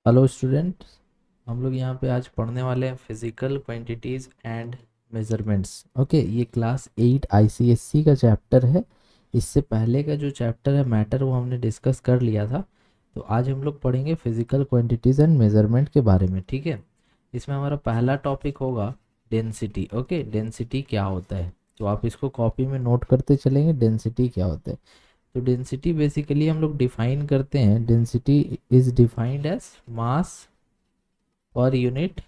Hello student. हम लोग यहाँ पे आज पढ़ने वाले हैं physical quantities and measurements. Okay, ये क्लास 8 आईसीएससी का चैप्टर है। इससे पहले का जो चैप्टर है मैटर वो हमने डिस्कस कर लिया था। तो आज हम लोग पढ़ेंगे फिजिकल क्वांटिटीज़ एंड मेजरमेंट के बारे में। ठीक है, इसमें हमारा पहला टॉपिक होगा डेंसिटी। ओके, डेंसिटी क्या होता है, तो आप इसको कॉपी में नोट करते चलेंगे डेंसिटी क्या होता है। तो डेंसिटी बेसिकली हम लोग डिफाइन करते हैं, density is defined as mass per unit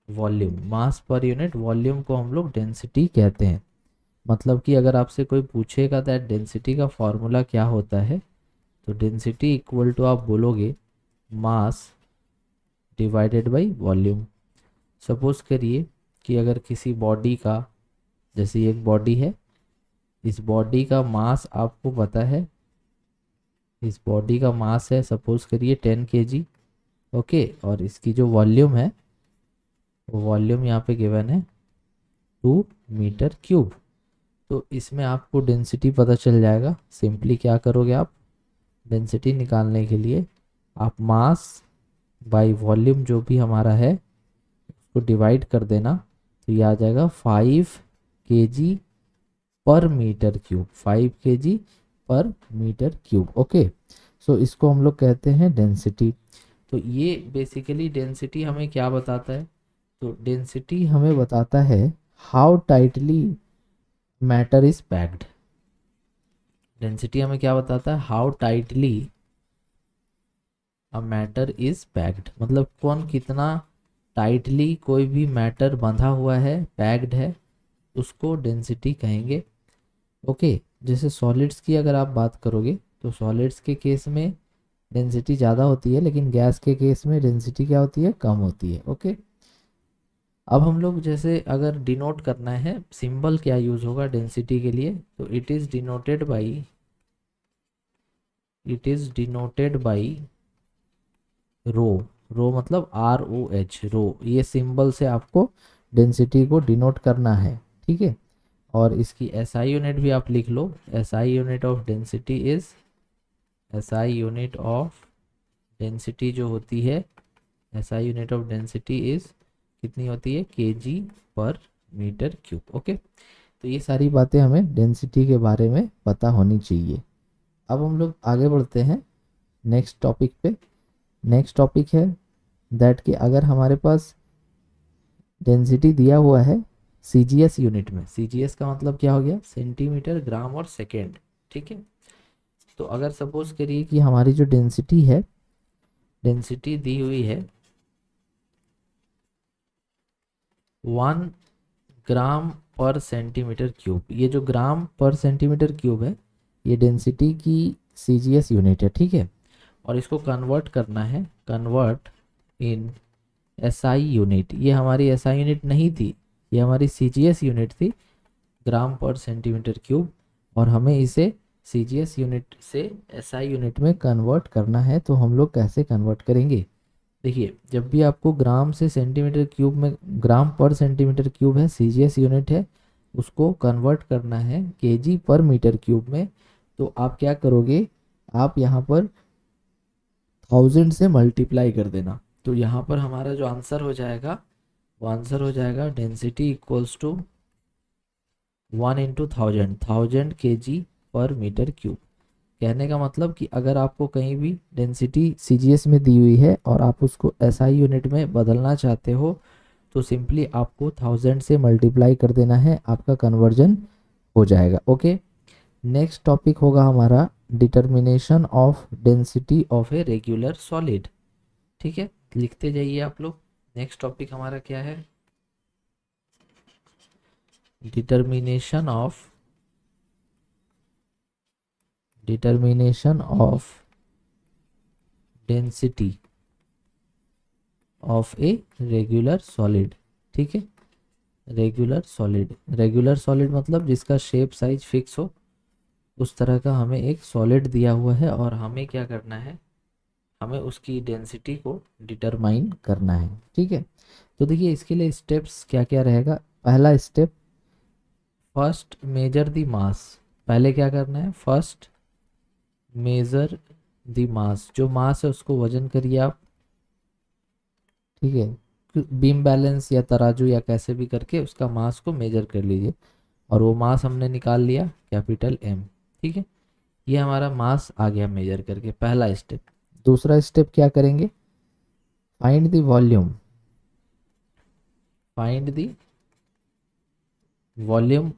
volume. Mass per unit volume को हम लोग डेंसिटी कहते हैं। मतलब कि अगर आपसे कोई पूछेगा दैट डेंसिटी का फॉर्मूला क्या होता है, तो डेंसिटी इक्वल टू आप बोलोगे mass divided by volume. Suppose करिए कि अगर किसी बॉडी का, जैसे एक बॉडी है, इस बॉडी का मास आपको पता है, इस बॉडी का मास है सपोज करिए 10 kg। ओके, और इसकी जो वॉल्यूम है, वो वॉल्यूम यहाँ पे गिवन है 2 मीटर क्यूब। तो इसमें आपको डेंसिटी पता चल जाएगा। सिंपली क्या करोगे आप, डेंसिटी निकालने के लिए आप मास बाय वॉल्यूम जो भी हमारा है उसको डिवाइड कर देना, तो ये आ जाएगा 5 kg पर मीटर क्यूब। 5 kg पर मीटर क्यूब। ओके, सो इसको हम लोग कहते हैं डेंसिटी। तो ये बेसिकली डेंसिटी हमें क्या बताता है, तो डेंसिटी हमें बताता है how tightly matter is packed. Density हमें क्या बताता है, how tightly a matter is packed, मतलब कौन कितना टाइटली कोई भी मैटर बंधा हुआ है, पैक्ड है, उसको डेंसिटी कहेंगे। ओके, जैसे सॉलिड्स की अगर आप बात करोगे तो सॉलिड्स के केस में डेंसिटी ज़्यादा होती है, लेकिन गैस के केस में डेंसिटी क्या होती है, कम होती है। ओके, अब हम लोग जैसे अगर डिनोट करना है, सिंबल क्या यूज होगा डेंसिटी के लिए, तो it is denoted by rho. Rho मतलब ROH, रो। ये सिंबल से आपको डेंसिटी को डिनोट करना है। ठीक है, और इसकी SI यूनिट भी आप लिख लो। SI unit of density is, SI unit of density जो होती है, SI unit of density is कितनी होती है, kg पर मीटर क्यूब। ओके, तो ये सारी बातें हमें डेंसिटी के बारे में पता होनी चाहिए। अब हम लोग आगे बढ़ते हैं नेक्स्ट टॉपिक पे। नेक्स्ट टॉपिक है दैट कि अगर हमारे पास डेंसिटी दिया हुआ है CGS यूनिट में। CGS का मतलब क्या हो गया, सेंटीमीटर ग्राम और सेकेंड। ठीक है, तो अगर सपोज करिए कि हमारी जो डेंसिटी है, डेंसिटी दी हुई है 1 ग्राम पर सेंटीमीटर क्यूब। ये जो ग्राम पर सेंटीमीटर क्यूब है, ये डेंसिटी की CGS यूनिट है। ठीक है, और इसको कन्वर्ट करना है, कन्वर्ट इन SI यूनिट। ये हमारी SI यूनिट नहीं थी, ये हमारी CGS यूनिट थी, ग्राम पर सेंटीमीटर क्यूब। और हमें इसे CGS यूनिट से SI यूनिट में कन्वर्ट करना है। तो हम लोग कैसे कन्वर्ट करेंगे, देखिए, जब भी आपको ग्राम से सेंटीमीटर क्यूब में, ग्राम पर सेंटीमीटर क्यूब है, CGS यूनिट है, उसको कन्वर्ट करना है kg पर मीटर क्यूब में, तो आप क्या करोगे, आप यहाँ पर 1000 से मल्टीप्लाई कर देना। तो यहाँ पर हमारा जो आंसर हो जाएगा, वो आंसर हो जाएगा डेंसिटी इक्वल्स टू 1 × 1000, 1000 kg पर मीटर क्यूब। कहने का मतलब कि अगर आपको कहीं भी डेंसिटी CGS में दी हुई है और आप उसको SI यूनिट में बदलना चाहते हो, तो सिंपली आपको 1000 से मल्टीप्लाई कर देना है, आपका कन्वर्जन हो जाएगा। ओके, नेक्स्ट टॉपिक होगा हमारा determination of density of a regular solid. ठीक है, लिखते जाइए आप लोग। नेक्स्ट टॉपिक हमारा क्या है, determination of density of a regular solid. ठीक है, रेगुलर सॉलिड, रेगुलर सॉलिड मतलब जिसका शेप साइज फिक्स हो, उस तरह का हमें एक सॉलिड दिया हुआ है, और हमें क्या करना है, हमें उसकी डेंसिटी को डिटरमाइन करना है। ठीक है, तो देखिए इसके लिए स्टेप्स क्या क्या रहेगा। पहला step, first measure the mass. पहले क्या करना है, फर्स्ट मेजर दी मास, जो मास है उसको वजन करिए आप, ठीक है, बीम बैलेंस या तराजू या कैसे भी करके उसका मास को मेजर कर लीजिए, और वो मास हमने निकाल लिया कैपिटल एम। ठीक है, ये हमारा मास आ गया मेजर करके, पहला स्टेप। दूसरा स्टेप क्या करेंगे, find the volume, find the volume.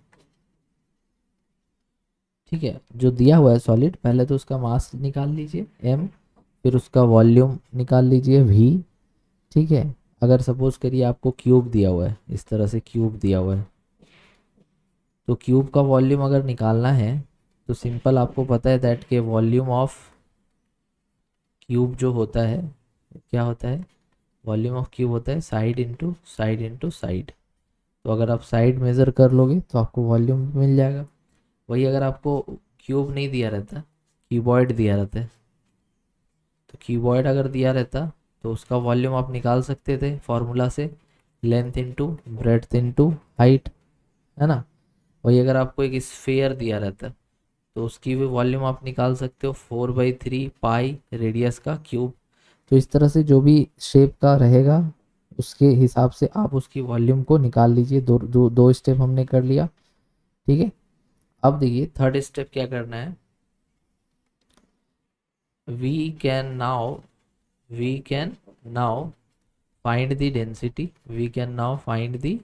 ठीक है, जो दिया हुआ है सॉलिड, पहले तो उसका मास निकाल लीजिए एम, फिर उसका वॉल्यूम निकाल लीजिए वी। ठीक है, अगर सपोज करिए आपको क्यूब दिया हुआ है, इस तरह से क्यूब दिया हुआ है, तो क्यूब का वॉल्यूम अगर निकालना है तो सिंपल आपको पता है दैट के वॉल्यूम ऑफ क्यूब जो होता है, क्या होता है, वॉल्यूम ऑफ क्यूब होता है side into side into side. तो अगर आप साइड मेज़र कर लोगे तो आपको वॉल्यूम मिल जाएगा। वही अगर आपको क्यूब नहीं दिया रहता, क्यूबॉइड दिया रहता है, तो क्यूबॉइड अगर दिया रहता तो उसका वॉल्यूम आप निकाल सकते थे फॉर्मूला से, length into breadth into height, है ना। वही अगर आपको एक स्फेयर दिया रहता तो उसकी भी वॉल्यूम आप निकाल सकते हो, 4/3 पाई रेडियस का क्यूब। तो इस तरह से जो भी शेप का रहेगा उसके हिसाब से आप उसकी वॉल्यूम को निकाल लीजिए। दो स्टेप हमने कर लिया। ठीक है, अब देखिए थर्ड स्टेप क्या करना है, we can now we can now find the density, we can now find the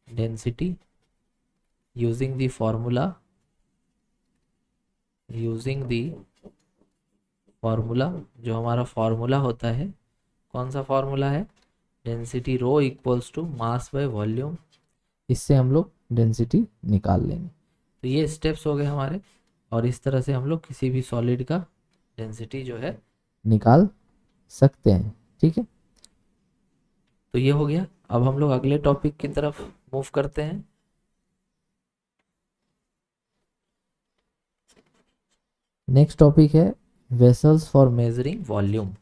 density using the formula, using the formula, जो हमारा फॉर्मूला होता है, कौन सा फॉर्मूला है, density rho equals to mass by volume. इससे हम लोग डेंसिटी निकाल लेंगे। तो ये स्टेप्स हो गए हमारे, और इस तरह से हम लोग किसी भी सॉलिड का डेंसिटी जो है निकाल सकते हैं। ठीक है, तो ये हो गया। अब हम लोग अगले टॉपिक की तरफ मूव करते हैं। नेक्स्ट टॉपिक है vessels for measuring volume,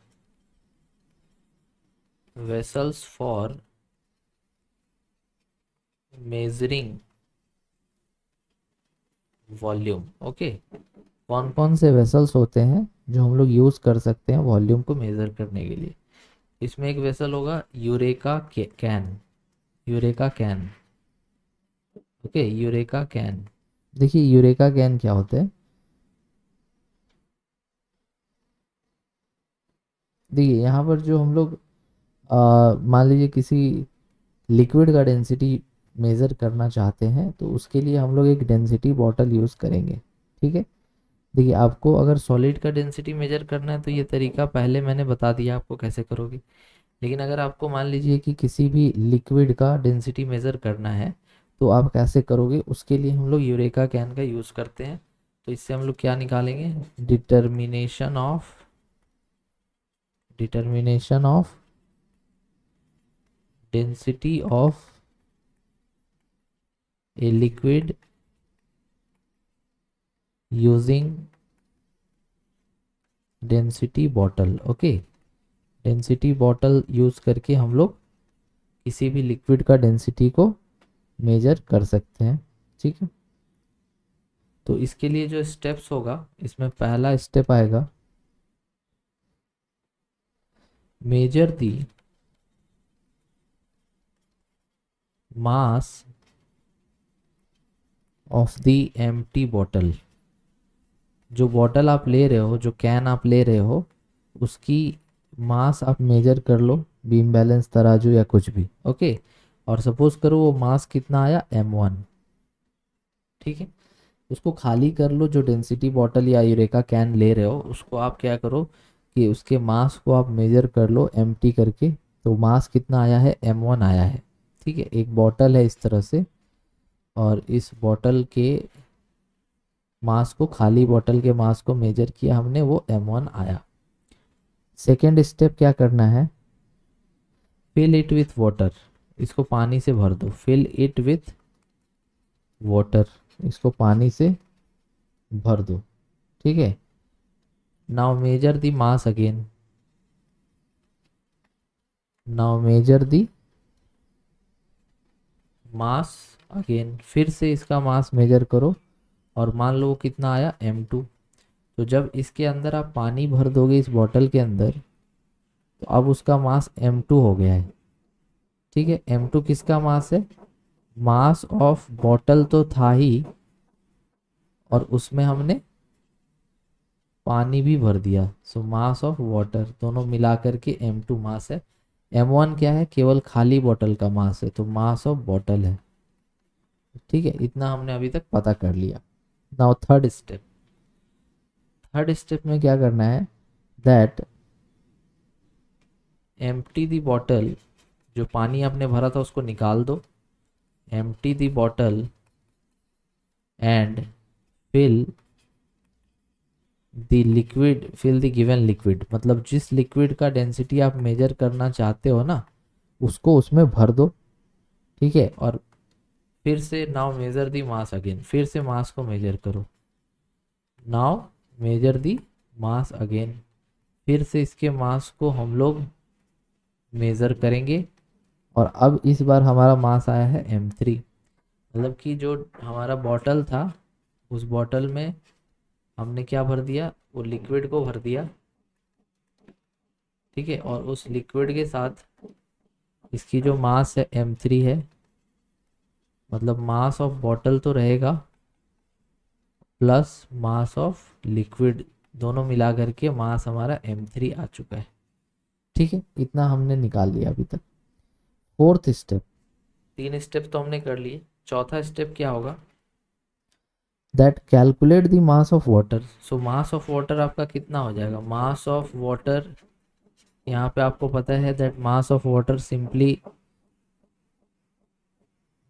vessels for measuring volume. Okay, कौन कौन से वेसल्स होते हैं जो हम लोग यूज़ कर सकते हैं वॉल्यूम को मेज़र करने के लिए। इसमें एक वेसल होगा eureka can, eureka can. Okay, eureka can. देखिए यूरेका कैन क्या होता है, देखिए यहाँ पर जो हम लोग मान लीजिए किसी लिक्विड का डेंसिटी मेज़र करना चाहते हैं तो उसके लिए हम लोग एक डेंसिटी बॉटल यूज़ करेंगे। ठीक है, देखिए आपको अगर सॉलिड का डेंसिटी मेजर करना है तो ये तरीका पहले मैंने बता दिया आपको कैसे करोगे। लेकिन अगर आपको मान लीजिए कि किसी भी लिक्विड का डेंसिटी मेज़र करना है तो आप कैसे करोगे, उसके लिए हम लोग यूरेका कैन का यूज़ करते हैं। तो इससे हम लोग क्या निकालेंगे, determination of density of a liquid using density bottle. Okay, density bottle use करके हम लोग किसी भी लिक्विड का डेंसिटी को मेजर कर सकते हैं। ठीक है, तो इसके लिए जो स्टेप्स होगा, इसमें पहला स्टेप आएगा measure the mass of the empty bottle. जो बॉटल आप ले रहे हो, जो कैन आप ले रहे हो, उसकी मास आप मेजर कर लो, बीम बैलेंस तराजू या कुछ भी। ओके, और सपोज करो वो मास कितना आया m1। ठीक है, उसको खाली कर लो, जो डेंसिटी बॉटल या यूरेका कैन ले रहे हो उसको आप क्या करो कि उसके मास को आप मेजर कर लो एम्प्टी करके। तो मास कितना आया है, m1 आया है। ठीक है, एक बॉटल है इस तरह से, और इस बॉटल के मास को, खाली बॉटल के मास को मेजर किया हमने, वो m1 आया। सेकेंड स्टेप क्या करना है, फिल इट विथ वाटर, इसको पानी से भर दो, फिल इट विथ वाटर, इसको पानी से भर दो। ठीक है, now measure the mass again, now measure the mass again, फिर से इसका मास मेजर करो, और मान लो वो कितना आया m2। तो जब इसके अंदर आप पानी भर दोगे इस बॉटल के अंदर, तो अब उसका मास m2 हो गया है। ठीक है, m2 किसका मास है? मास ऑफ बॉटल तो था ही, और उसमें हमने पानी भी भर दिया, सो मास ऑफ वाटर, दोनों मिला करके m2 मास है। m1 क्या है? केवल खाली बॉटल का मास है, तो मास ऑफ बॉटल है। ठीक है, इतना हमने अभी तक पता कर लिया। Now third step. Third step में क्या करना है? दैट एम्प्टी दी बॉटल, जो पानी आपने भरा था उसको निकाल दो, empty the bottle and fill the liquid, fill the given liquid, मतलब जिस लिक्विड का डेंसिटी आप मेजर करना चाहते हो ना, उसको उसमें भर दो। ठीक है, और फिर से now measure the mass again, फिर से मास को मेजर करो। Now measure the mass again, फिर से इसके मास को हम लोग मेजर करेंगे, और अब इस बार हमारा मास आया है m3। मतलब कि जो हमारा बॉटल था, उस बॉटल में हमने क्या भर दिया? वो लिक्विड को भर दिया। ठीक है, और उस लिक्विड के साथ इसकी जो मास है m3 है, मतलब मास ऑफ बॉटल तो रहेगा प्लस मास ऑफ लिक्विड, दोनों मिला करके मास हमारा m3 आ चुका है। ठीक है, इतना हमने निकाल लिया अभी तक। फोर्थ स्टेप, 3 स्टेप तो हमने कर लिए, चौथा स्टेप क्या होगा? That calculate the mass of water. So mass of water आपका कितना हो जाएगा? मास ऑफ वाटर, यहाँ पे आपको पता है that mass of water simply,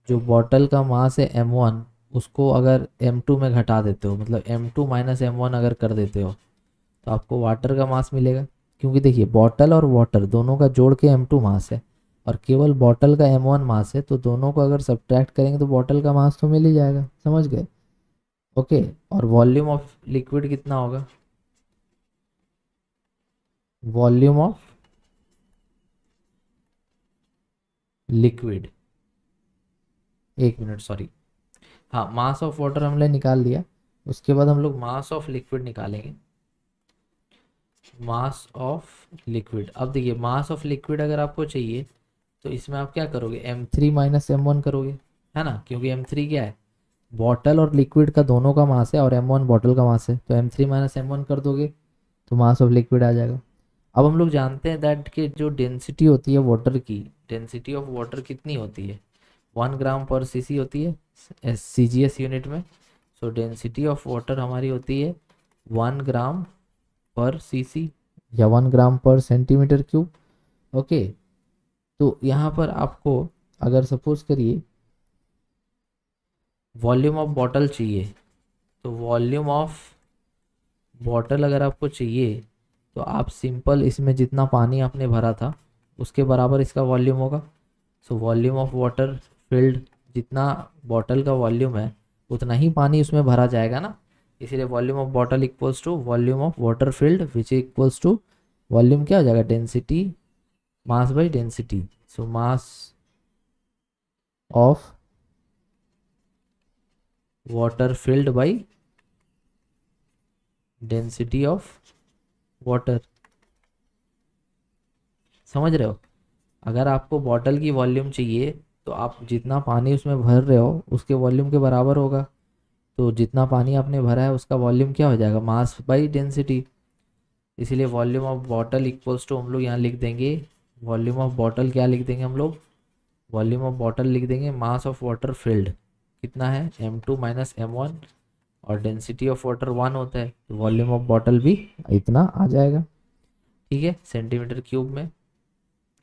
जो बॉटल का मास है m1, उसको अगर m2 में घटा देते हो, मतलब m2 माइनस m1 अगर कर देते हो, तो आपको वाटर का मास मिलेगा। क्योंकि देखिए, बॉटल और वाटर दोनों का जोड़ के m2 मास है, और केवल बॉटल का m1 मास है, तो दोनों को अगर सब्ट्रैक्ट करेंगे तो बॉटल का मास तो मिल ही जाएगा। समझ गए? ओके, और वॉल्यूम ऑफ लिक्विड कितना होगा? वॉल्यूम ऑफ लिक्विड, एक मिनट सॉरी, हाँ, मास ऑफ वाटर हमने निकाल लिया, उसके बाद हम लोग मास ऑफ लिक्विड निकालेंगे। मास ऑफ लिक्विड, अब देखिए मास ऑफ लिक्विड अगर आपको चाहिए तो इसमें आप क्या करोगे? m3 माइनस m1 करोगे, है ना? क्योंकि m3 क्या है? बॉटल और लिक्विड का दोनों का मास है, और m1 बॉटल का मास है, तो m3 माइनस m1 कर दोगे तो मास ऑफ लिक्विड आ जाएगा। अब हम लोग जानते हैं दैट कि जो डेंसिटी होती है वाटर की, डेंसिटी ऑफ वाटर कितनी होती है? 1 ग्राम पर सीसी होती है CGS यूनिट में। सो डेंसिटी ऑफ वाटर हमारी होती है 1 ग्राम पर सीसी, या 1 ग्राम पर सेंटीमीटर क्यूब। ओके, तो यहाँ पर आपको अगर सपोज करिए वॉल्यूम ऑफ बॉटल चाहिए, तो वॉल्यूम ऑफ बॉटल अगर आपको चाहिए तो आप सिंपल इसमें जितना पानी आपने भरा था उसके बराबर इसका वॉल्यूम होगा। So volume of water filled, जितना बॉटल का वॉल्यूम है उतना ही पानी उसमें भरा जाएगा ना, इसीलिए volume of bottle equals to volume of water filled which equals to volume क्या हो जाएगा? Density, mass by density. So mass of water filled by density of water. समझ रहे हो? अगर आपको बॉटल की वॉल्यूम चाहिए तो आप जितना पानी उसमें भर रहे हो उसके वॉल्यूम के बराबर होगा, तो जितना पानी आपने भरा है उसका वॉल्यूम क्या हो जाएगा? Mass by density. इसीलिए volume of bottle equals to हम लोग यहाँ लिख देंगे, वॉल्यूम ऑफ बॉटल क्या लिख देंगे हम लोग? वॉल्यूम ऑफ बॉटल लिख देंगे मास ऑफ वाटर फिल्ड, कितना है? m2 माइनस m1, और डेंसिटी ऑफ वाटर 1 होता है, तो वॉल्यूम ऑफ बॉटल भी इतना आ जाएगा। ठीक है, सेंटीमीटर क्यूब में,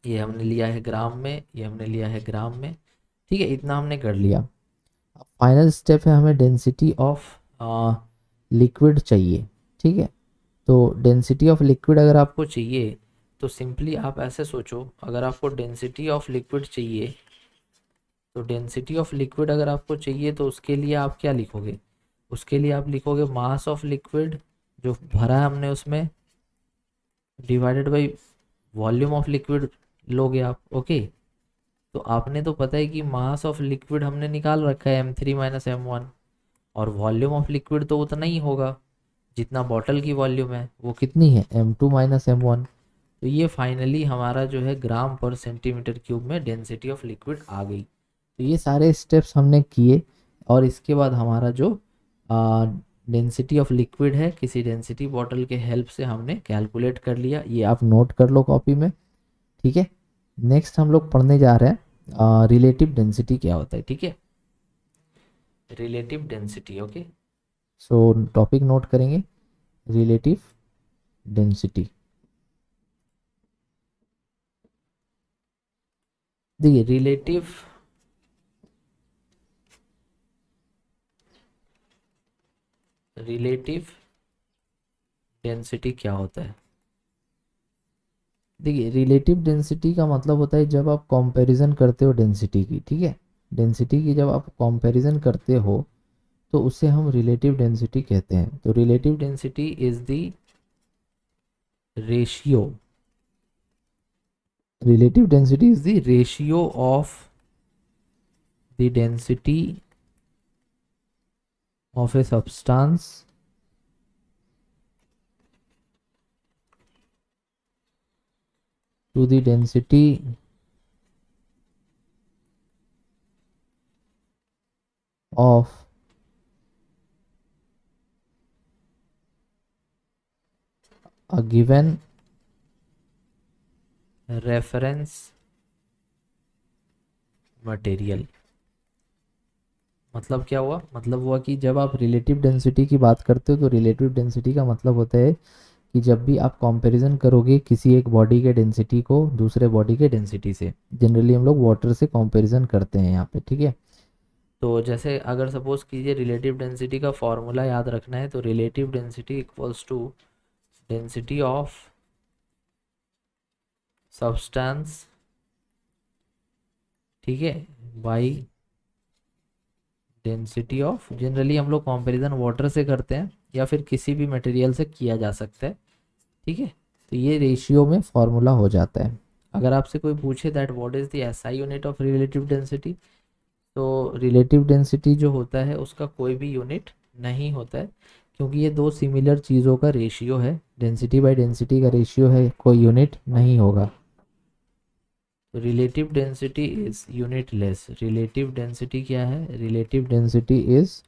ये हमने लिया है ग्राम में, ये हमने लिया है ग्राम में। ठीक है, इतना हमने कर लिया। फाइनल स्टेप है, हमें डेंसिटी ऑफ लिक्विड चाहिए। ठीक है, तो डेंसिटी ऑफ लिक्विड अगर आपको चाहिए तो सिंपली आप ऐसे सोचो, अगर आपको डेंसिटी ऑफ लिक्विड चाहिए, तो डेंसिटी ऑफ लिक्विड अगर आपको चाहिए तो उसके लिए आप क्या लिखोगे? उसके लिए आप लिखोगे मास ऑफ लिक्विड, जो भरा है हमने उसमें, divided by volume of liquid लोगे आप। ओके, तो आपने तो पता है कि मास ऑफ लिक्विड हमने निकाल रखा है m3 माइनस m1, और वॉल्यूम ऑफ लिक्विड तो उतना ही होगा। जितना बॉटल की वॉल्यूम है वो कितनी है, m2 माइनस m1। तो ये फाइनली हमारा जो है ग्राम पर सेंटीमीटर क्यूब में डेंसिटी ऑफ लिक्विड आ गई। तो ये सारे स्टेप्स हमने किए और इसके बाद हमारा जो डेंसिटी ऑफ लिक्विड है किसी डेंसिटी बॉटल के हेल्प से हमने कैलकुलेट कर लिया। ये आप नोट कर लो कॉपी में, ठीक है। नेक्स्ट हम लोग पढ़ने जा रहे हैं रिलेटिव डेंसिटी क्या होता है, ठीक है। Relative density, okay. सो टॉपिक नोट करेंगे, रिलेटिव डेंसिटी। देखिए रिलेटिव डेंसिटी क्या होता है। देखिए रिलेटिव डेंसिटी का मतलब होता है जब आप कंपैरिजन करते हो डेंसिटी की, ठीक है। डेंसिटी की जब आप कंपैरिजन करते हो तो उसे हम रिलेटिव डेंसिटी कहते हैं। तो relative density is the ratio, relative density is the ratio of the density of a substance to the density of a given reference material। मतलब क्या हुआ, मतलब हुआ कि जब आप रिलेटिव डेंसिटी की बात करते हो तो रिलेटिव डेंसिटी का मतलब होता है कि जब भी आप कंपैरिजन करोगे किसी एक बॉडी के डेंसिटी को दूसरे बॉडी के डेंसिटी से, जनरली हम लोग वाटर से कंपैरिजन करते हैं यहाँ पे, ठीक है। तो जैसे अगर सपोज कीजिए रिलेटिव डेंसिटी का फॉर्मूला याद रखना है तो relative density equals to density of substance, ठीक है, बाई डेंसिटी ऑफ, जनरली हम लोग कंपैरिजन वाटर से करते हैं या फिर किसी भी मटेरियल से किया जा सकता है, ठीक है। तो ये रेशियो में फॉर्मूला हो जाता है। अगर आपसे कोई पूछे that what is the SI unit of relative density, तो रिलेटिव डेंसिटी जो होता है उसका कोई भी यूनिट नहीं होता है क्योंकि ये दो सिमिलर चीज़ों का रेशियो है। डेंसिटी बाय डेंसिटी का रेशियो है, कोई यूनिट नहीं होगा। तो relative density is unitless. Relative density क्या है, relative density is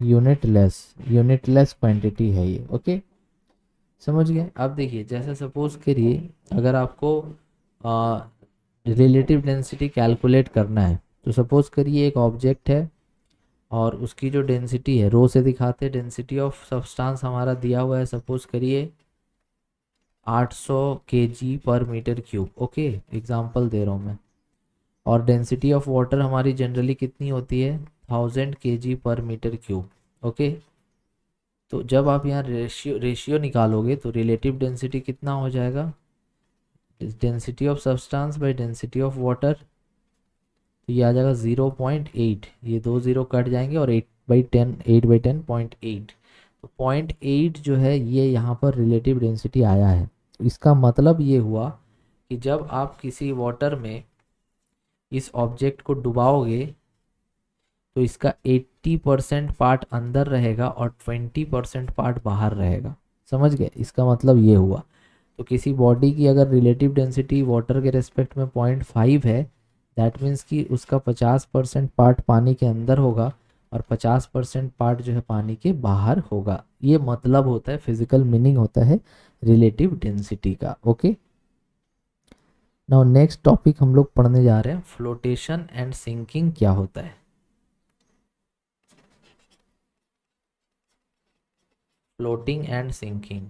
unitless quantity है ये, ओके। समझ गए। अब देखिए जैसे सपोज करिए अगर आपको रिलेटिव डेंसिटी कैलकुलेट करना है तो सपोज करिए एक ऑब्जेक्ट है और उसकी जो डेंसिटी है रो से दिखाते हैं, डेंसिटी ऑफ सब्सटेंस हमारा दिया हुआ है सपोज करिए 800 kg पर मीटर क्यूब, ओके, एग्जांपल दे रहा हूँ मैं। और डेंसिटी ऑफ वाटर हमारी जनरली कितनी होती है 1000 kg पर मीटर क्यूब, ओके। तो जब आप यहाँ रेशियो निकालोगे तो रिलेटिव डेंसिटी कितना हो जाएगा, density of substance by density of water, तो ये आ जाएगा 0.8। ये दो ज़ीरो कट जाएंगे और 8/10, 8/10 0.8। तो 0.8 जो है ये यहाँ पर रिलेटिव डेंसिटी आया है। तो इसका मतलब ये हुआ कि जब आप किसी वाटर में इस ऑब्जेक्ट को डुबाओगे तो इसका 80% पार्ट अंदर रहेगा और 20% पार्ट बाहर रहेगा। समझ गए, इसका मतलब ये हुआ। तो किसी बॉडी की अगर रिलेटिव डेंसिटी वाटर के रेस्पेक्ट में 0.5 है, दैट मीन्स कि उसका 50% पार्ट पानी के अंदर होगा और 50% पार्ट जो है पानी के बाहर होगा। ये मतलब होता है, फिजिकल मीनिंग होता है रिलेटिव डेंसिटी का, ओके। नाउ नेक्स्ट टॉपिक हम लोग पढ़ने जा रहे हैं फ्लोटेशन एंड सिंकिंग क्या होता है। Floating and sinking,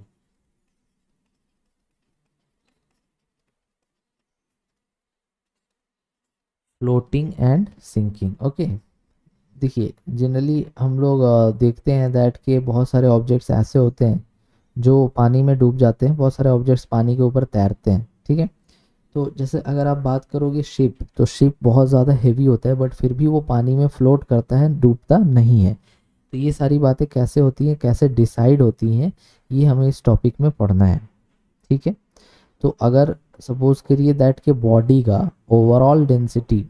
floating and sinking, okay. देखिए जनरली हम लोग देखते हैं दैट के बहुत सारे ऑब्जेक्ट्स ऐसे होते हैं जो पानी में डूब जाते हैं, बहुत सारे ऑब्जेक्ट्स पानी के ऊपर तैरते हैं, ठीक है। तो जैसे अगर आप बात करोगे शिप, तो शिप बहुत ज़्यादा हेवी होता है बट फिर भी वो पानी में फ्लोट करता है, डूबता नहीं है। तो ये सारी बातें कैसे होती हैं, कैसे डिसाइड होती हैं, ये हमें इस टॉपिक में पढ़ना है, ठीक है। तो अगर सपोज करिए दैट के बॉडी का ओवरऑल डेंसिटी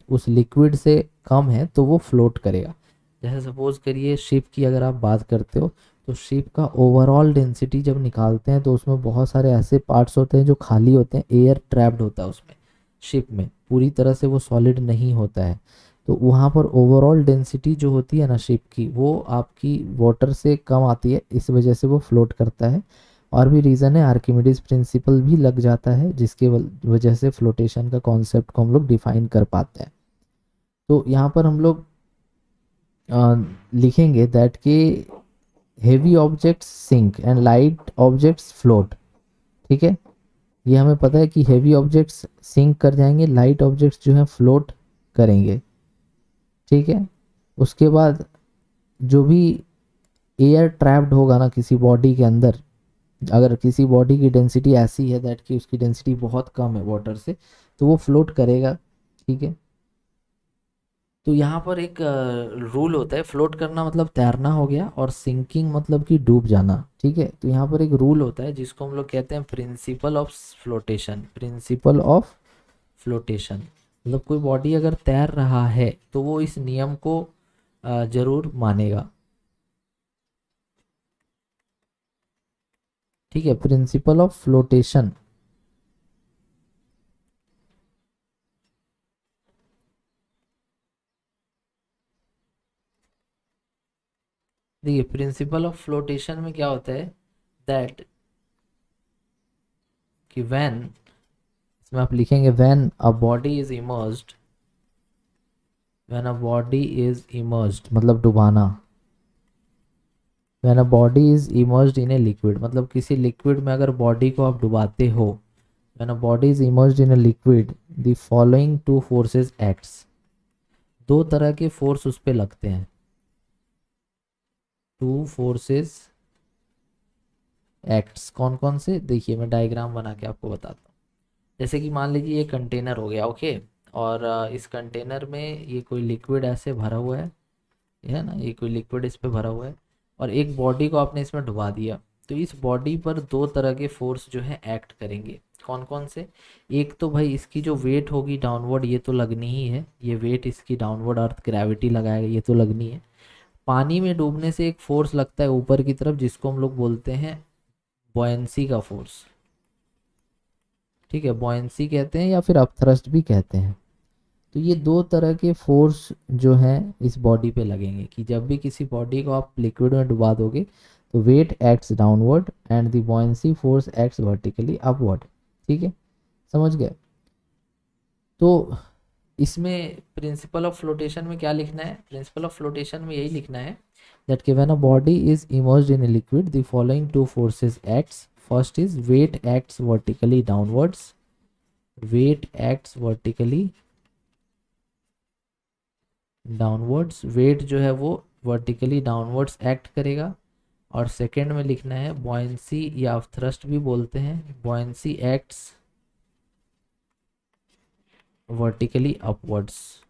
उस लिक्विड से कम है तो वो फ्लोट करेगा। जैसे सपोज करिए शिप की अगर आप बात करते हो, तो शिप का ओवरऑल डेंसिटी जब निकालते हैं तो उसमें बहुत सारे ऐसे पार्ट्स होते हैं जो खाली होते हैं, एयर ट्रैप्ड होता है उसमें, शिप में पूरी तरह से वो सॉलिड नहीं होता है। तो वहाँ पर ओवरऑल डेंसिटी जो होती है ना शिप की, वो आपकी वाटर से कम आती है, इस वजह से वो फ्लोट करता है। और भी रीज़न है, आर्किमिडीज प्रिंसिपल भी लग जाता है, जिसके वजह से फ्लोटेशन का कॉन्सेप्ट को हम लोग डिफाइन कर पाते हैं। तो यहाँ पर हम लोग लिखेंगे दैट के heavy objects sink and light objects float. ठीक है, ये हमें पता है कि हेवी ऑब्जेक्ट्स सिंक कर जाएंगे, लाइट ऑब्जेक्ट्स जो हैं फ्लोट करेंगे। ठीक है, उसके बाद जो भी एयर ट्रैप्ड होगा ना किसी बॉडी के अंदर, अगर किसी बॉडी की डेंसिटी ऐसी है दैट कि उसकी डेंसिटी बहुत कम है वाटर से, तो वो फ्लोट करेगा। ठीक है, तो यहाँ पर एक रूल होता है, फ्लोट करना मतलब तैरना हो गया, और सिंकिंग मतलब कि डूब जाना। ठीक है, तो यहाँ पर एक रूल होता है जिसको हम लोग कहते हैं principle of flotation. Principle of flotation मतलब कोई बॉडी अगर तैर रहा है तो वो इस नियम को जरूर मानेगा। ठीक है, प्रिंसिपल ऑफ फ्लोटेशन। देखिए प्रिंसिपल ऑफ फ्लोटेशन में क्या होता है दैट कि व्हेन, इसमें आप लिखेंगे when a body is immersed, when a body is immersed मतलब डुबाना। When a body is immersed in a liquid मतलब किसी लिक्विड में अगर बॉडी को आप डुबाते हो, when a body is immersed in a liquid the following two forces acts. दो तरह के फोर्स उस पे लगते हैं, टू फोर्सेस एक्ट्स। कौन कौन से, देखिए मैं डायग्राम बना के आपको बताता हूँ। जैसे कि मान लीजिए ये कंटेनर हो गया, ओके, और इस कंटेनर में ये कोई लिक्विड ऐसे भरा हुआ है, ये है ना, ये कोई लिक्विड इस पे भरा हुआ है, और एक बॉडी को आपने इसमें डुबा दिया। तो इस बॉडी पर दो तरह के फोर्स जो है एक्ट करेंगे। कौन कौन से, एक तो भाई इसकी जो वेट होगी डाउनवर्ड, ये तो लगनी ही है, ये वेट इसकी डाउनवर्ड अर्थ ग्रेविटी लगाएगा, ये तो लगनी है। पानी में डूबने से एक फोर्स लगता है ऊपर की तरफ, जिसको हम लोग बोलते हैं बॉयंसी का फोर्स। ठीक है, बॉयंसी कहते हैं या फिर अपथ्रस्ट भी कहते हैं। तो ये दो तरह के फोर्स जो हैं इस बॉडी पे लगेंगे, कि जब भी किसी बॉडी को आप लिक्विड में डुबा दोगे तो weight acts downward and the buoyancy force acts vertically upward. ठीक है, समझ गए। तो इसमें प्रिंसिपल ऑफ फ्लोटेशन में क्या लिखना है, प्रिंसिपल ऑफ फ्लोटेशन में यही लिखना है दैट कि when a body is immersed in a liquid the following two forces acts. First is weight acts vertically downwards, weight acts vertically downwards, weight जो है वो वर्टिकली डाउनवर्ड्स एक्ट करेगा। और सेकंड में लिखना है बॉयंसी या थ्रस्ट भी बोलते हैं, बॉयंसी एक्ट्स वर्टिकली अपवर्ड्स।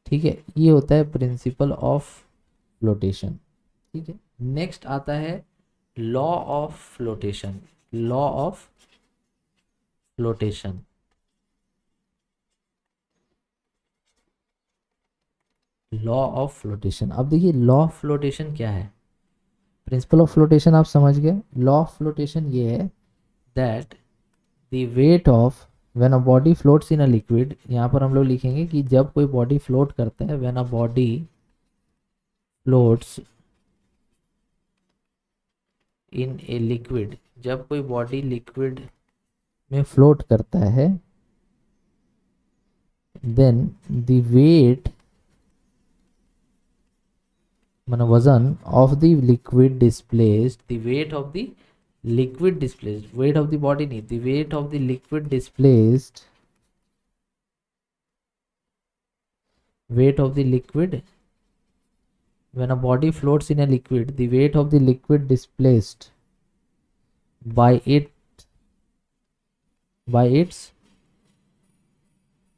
ठीक है, ये होता है प्रिंसिपल ऑफ फ्लोटेशन। ठीक है, नेक्स्ट आता है law of flotation. Law of flotation, law of flotation. अब देखिए लॉ ऑफ फ्लोटेशन क्या है, प्रिंसिपल ऑफ फ्लोटेशन आप समझ गए। लॉ ऑफ फ्लोटेशन ये है that the weight of when a body floats in a liquid, यहाँ पर हम लोग लिखेंगे कि जब कोई बॉडी फ्लोट करता है, when a body floats in a liquid, जब कोई बॉडी लिक्विड में फ्लोट करता है, देन द वेट माना वजन of the liquid displaced, the wait of the liquid displaced, weight of the body नहीं, the weight of the liquid displaced, weight of the liquid when a body floats in a liquid, the weight of the liquid displaced by its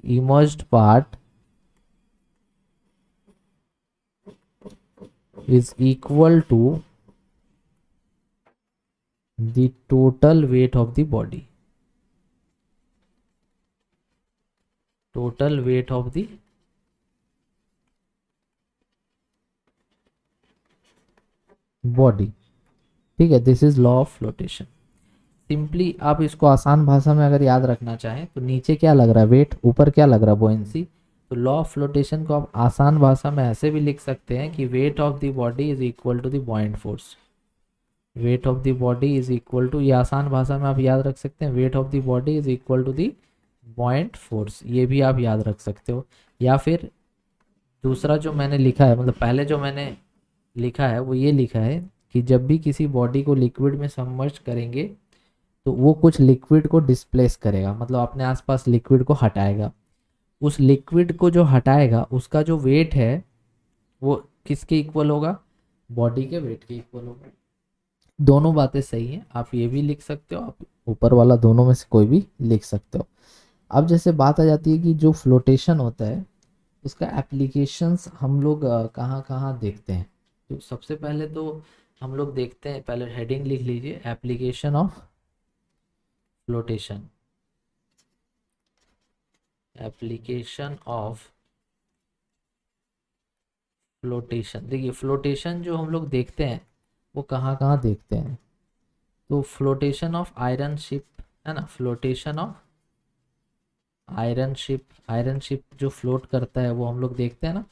immersed part is equal to the total weight of the body, total weight of the body. ठीक है, this is law of flotation. Simply आप इसको आसान भाषा में अगर याद रखना चाहें तो नीचे क्या लग रहा है वेट, ऊपर क्या लग रहा है बुओयेंसी। तो लॉ ऑफ फ्लोटेशन को आप आसान भाषा में ऐसे भी लिख सकते हैं कि weight of the body is equal to the buoyant force. Weight of the body is equal to, ये आसान भाषा में आप याद रख सकते हैं, weight of the body is equal to the buoyant force, ये भी आप याद रख सकते हो। या फिर दूसरा जो मैंने लिखा है, मतलब पहले जो मैंने लिखा है वो ये लिखा है कि जब भी किसी बॉडी को लिक्विड में सबमर्ज करेंगे तो वो कुछ लिक्विड को डिस्प्लेस करेगा, मतलब अपने आसपास लिक्विड को हटाएगा। उस लिक्विड को जो हटाएगा उसका जो वेट है वो किसके इक्वल होगा, बॉडी के वेट के इक्वल होगा। दोनों बातें सही हैं, आप ये भी लिख सकते हो, आप ऊपर वाला दोनों में से कोई भी लिख सकते हो। अब जैसे बात आ जाती है कि जो फ्लोटेशन होता है इसका एप्लीकेशंस हम लोग कहाँ कहाँ देखते हैं। तो सबसे पहले तो हम लोग देखते हैं, पहले हेडिंग लिख लीजिए, application of flotation. Application of flotation, देखिए फ्लोटेशन जो हम लोग देखते हैं वो कहाँ कहाँ देखते हैं। तो फ्लोटेशन ऑफ आयरन शिप है ना, flotation of iron ship, iron ship जो फ्लोट करता है वो हम लोग देखते हैं ना।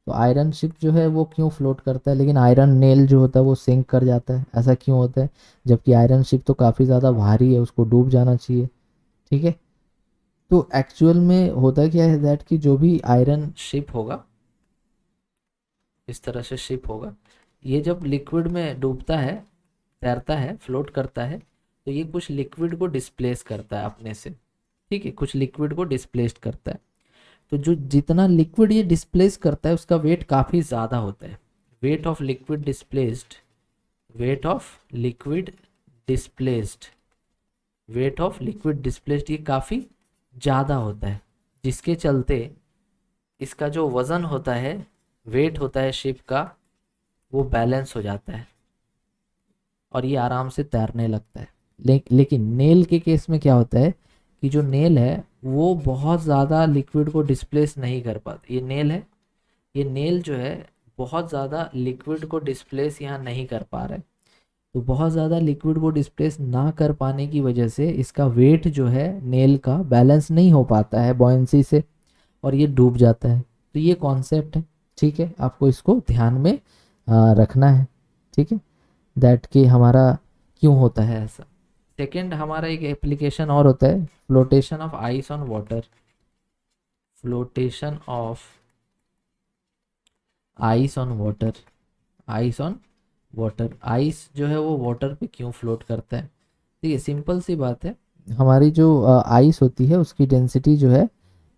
तो आयरन शिप जो है वो क्यों फ्लोट करता है, लेकिन आयरन नेल जो होता है वो सिंक कर जाता है, ऐसा क्यों होता है, जबकि आयरन शिप तो काफ़ी ज़्यादा भारी है, उसको डूब जाना चाहिए। ठीक है, तो एक्चुअल में होता क्या है दैट कि जो भी आयरन शिप होगा, इस तरह से शिप होगा, ये जब लिक्विड में डूबता है, तैरता है, फ्लोट करता है, तो ये कुछ लिक्विड को डिस्प्लेस करता है अपने से। ठीक है, कुछ लिक्विड को डिस्प्लेस करता है। तो जो जितना लिक्विड ये डिस्प्लेस करता है उसका वेट काफ़ी ज़्यादा होता है। Weight of liquid displaced, weight of liquid displaced, weight of liquid displaced ये काफ़ी ज़्यादा होता है, जिसके चलते इसका जो वज़न होता है, वेट होता है शिप का, वो बैलेंस हो जाता है और ये आराम से तैरने लगता है। लेकिन नेल के केस में क्या होता है कि जो नेल है वो बहुत ज़्यादा लिक्विड को डिस्प्लेस नहीं कर पाता। ये नेल है, ये नेल जो है बहुत ज़्यादा लिक्विड को डिस्प्लेस यहाँ नहीं कर पा रहा है। तो बहुत ज़्यादा लिक्विड को डिस्प्लेस ना कर पाने की वजह से इसका वेट जो है नेल का बैलेंस नहीं हो पाता है बॉयंसी से, और ये डूब जाता है। तो ये कॉन्सेप्ट है। ठीक है, आपको इसको ध्यान में रखना है। ठीक है, दैट कि हमारा क्यों होता है ऐसा। सेकेंड हमारा एक एप्लीकेशन और होता है, flotation of ice on water. Flotation of ice on water, ice on water, ice जो है वो वाटर पे क्यों फ्लोट करता है। ठीक है, सिंपल सी बात है, हमारी जो आइस होती है उसकी डेंसिटी जो है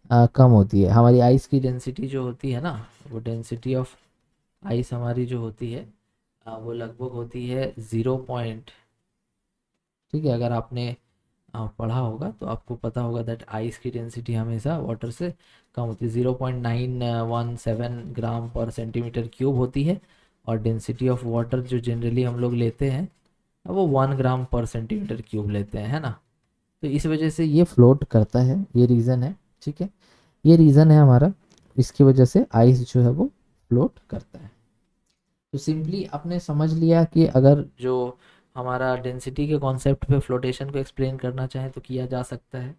कम होती है। हमारी आइस की डेंसिटी जो होती है ना, वो डेंसिटी ऑफ आइस हमारी जो होती है वो लगभग होती है 0. ठीक है, अगर आपने पढ़ा होगा तो आपको पता होगा दैट आइस की डेंसिटी हमेशा वाटर से कम होती है, 0.917 ग्राम पर सेंटीमीटर क्यूब होती है। और डेंसिटी ऑफ वाटर जो जनरली हम लोग लेते हैं वो 1 ग्राम पर सेंटीमीटर क्यूब लेते हैं, है ना। तो इस वजह से ये फ्लोट करता है, ये रीज़न है। ठीक है, ये रीज़न है हमारा, इसकी वजह से आइस जो है वो फ्लोट करता है। तो सिंपली आपने समझ लिया कि अगर जो हमारा डेंसिटी के कॉन्सेप्ट पे फ्लोटेशन को एक्सप्लेन करना चाहें तो किया जा सकता है।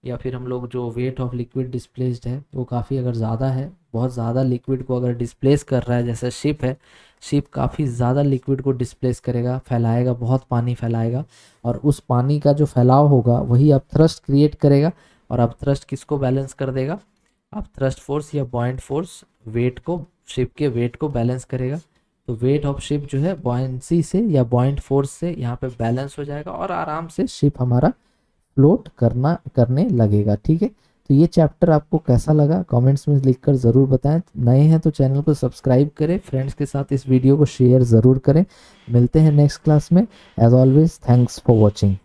या फिर हम लोग जो वेट ऑफ लिक्विड डिस्प्लेस्ड है वो काफ़ी अगर ज़्यादा है, बहुत ज़्यादा लिक्विड को अगर डिस्प्लेस कर रहा है, जैसे शिप है, शिप काफ़ी ज़्यादा लिक्विड को डिस्प्लेस करेगा, फैलाएगा, बहुत पानी फैलाएगा, और उस पानी का जो फैलाव होगा वही अब थ्रस्ट क्रिएट करेगा। और अब थ्रस्ट किसको बैलेंस कर देगा, अब थ्रस्ट फोर्स या बॉइंट फोर्स वेट को, शिप के वेट को बैलेंस करेगा। तो वेट ऑफ शिप जो है बॉयंसी से या बॉइंट फोर्स से यहाँ पे बैलेंस हो जाएगा और आराम से शिप हमारा फ्लोट करने लगेगा। ठीक है, तो ये चैप्टर आपको कैसा लगा कमेंट्स में लिखकर ज़रूर बताएं। नए हैं तो चैनल को सब्सक्राइब करें, फ्रेंड्स के साथ इस वीडियो को शेयर ज़रूर करें। मिलते हैं नेक्स्ट क्लास में। As always thanks for watching.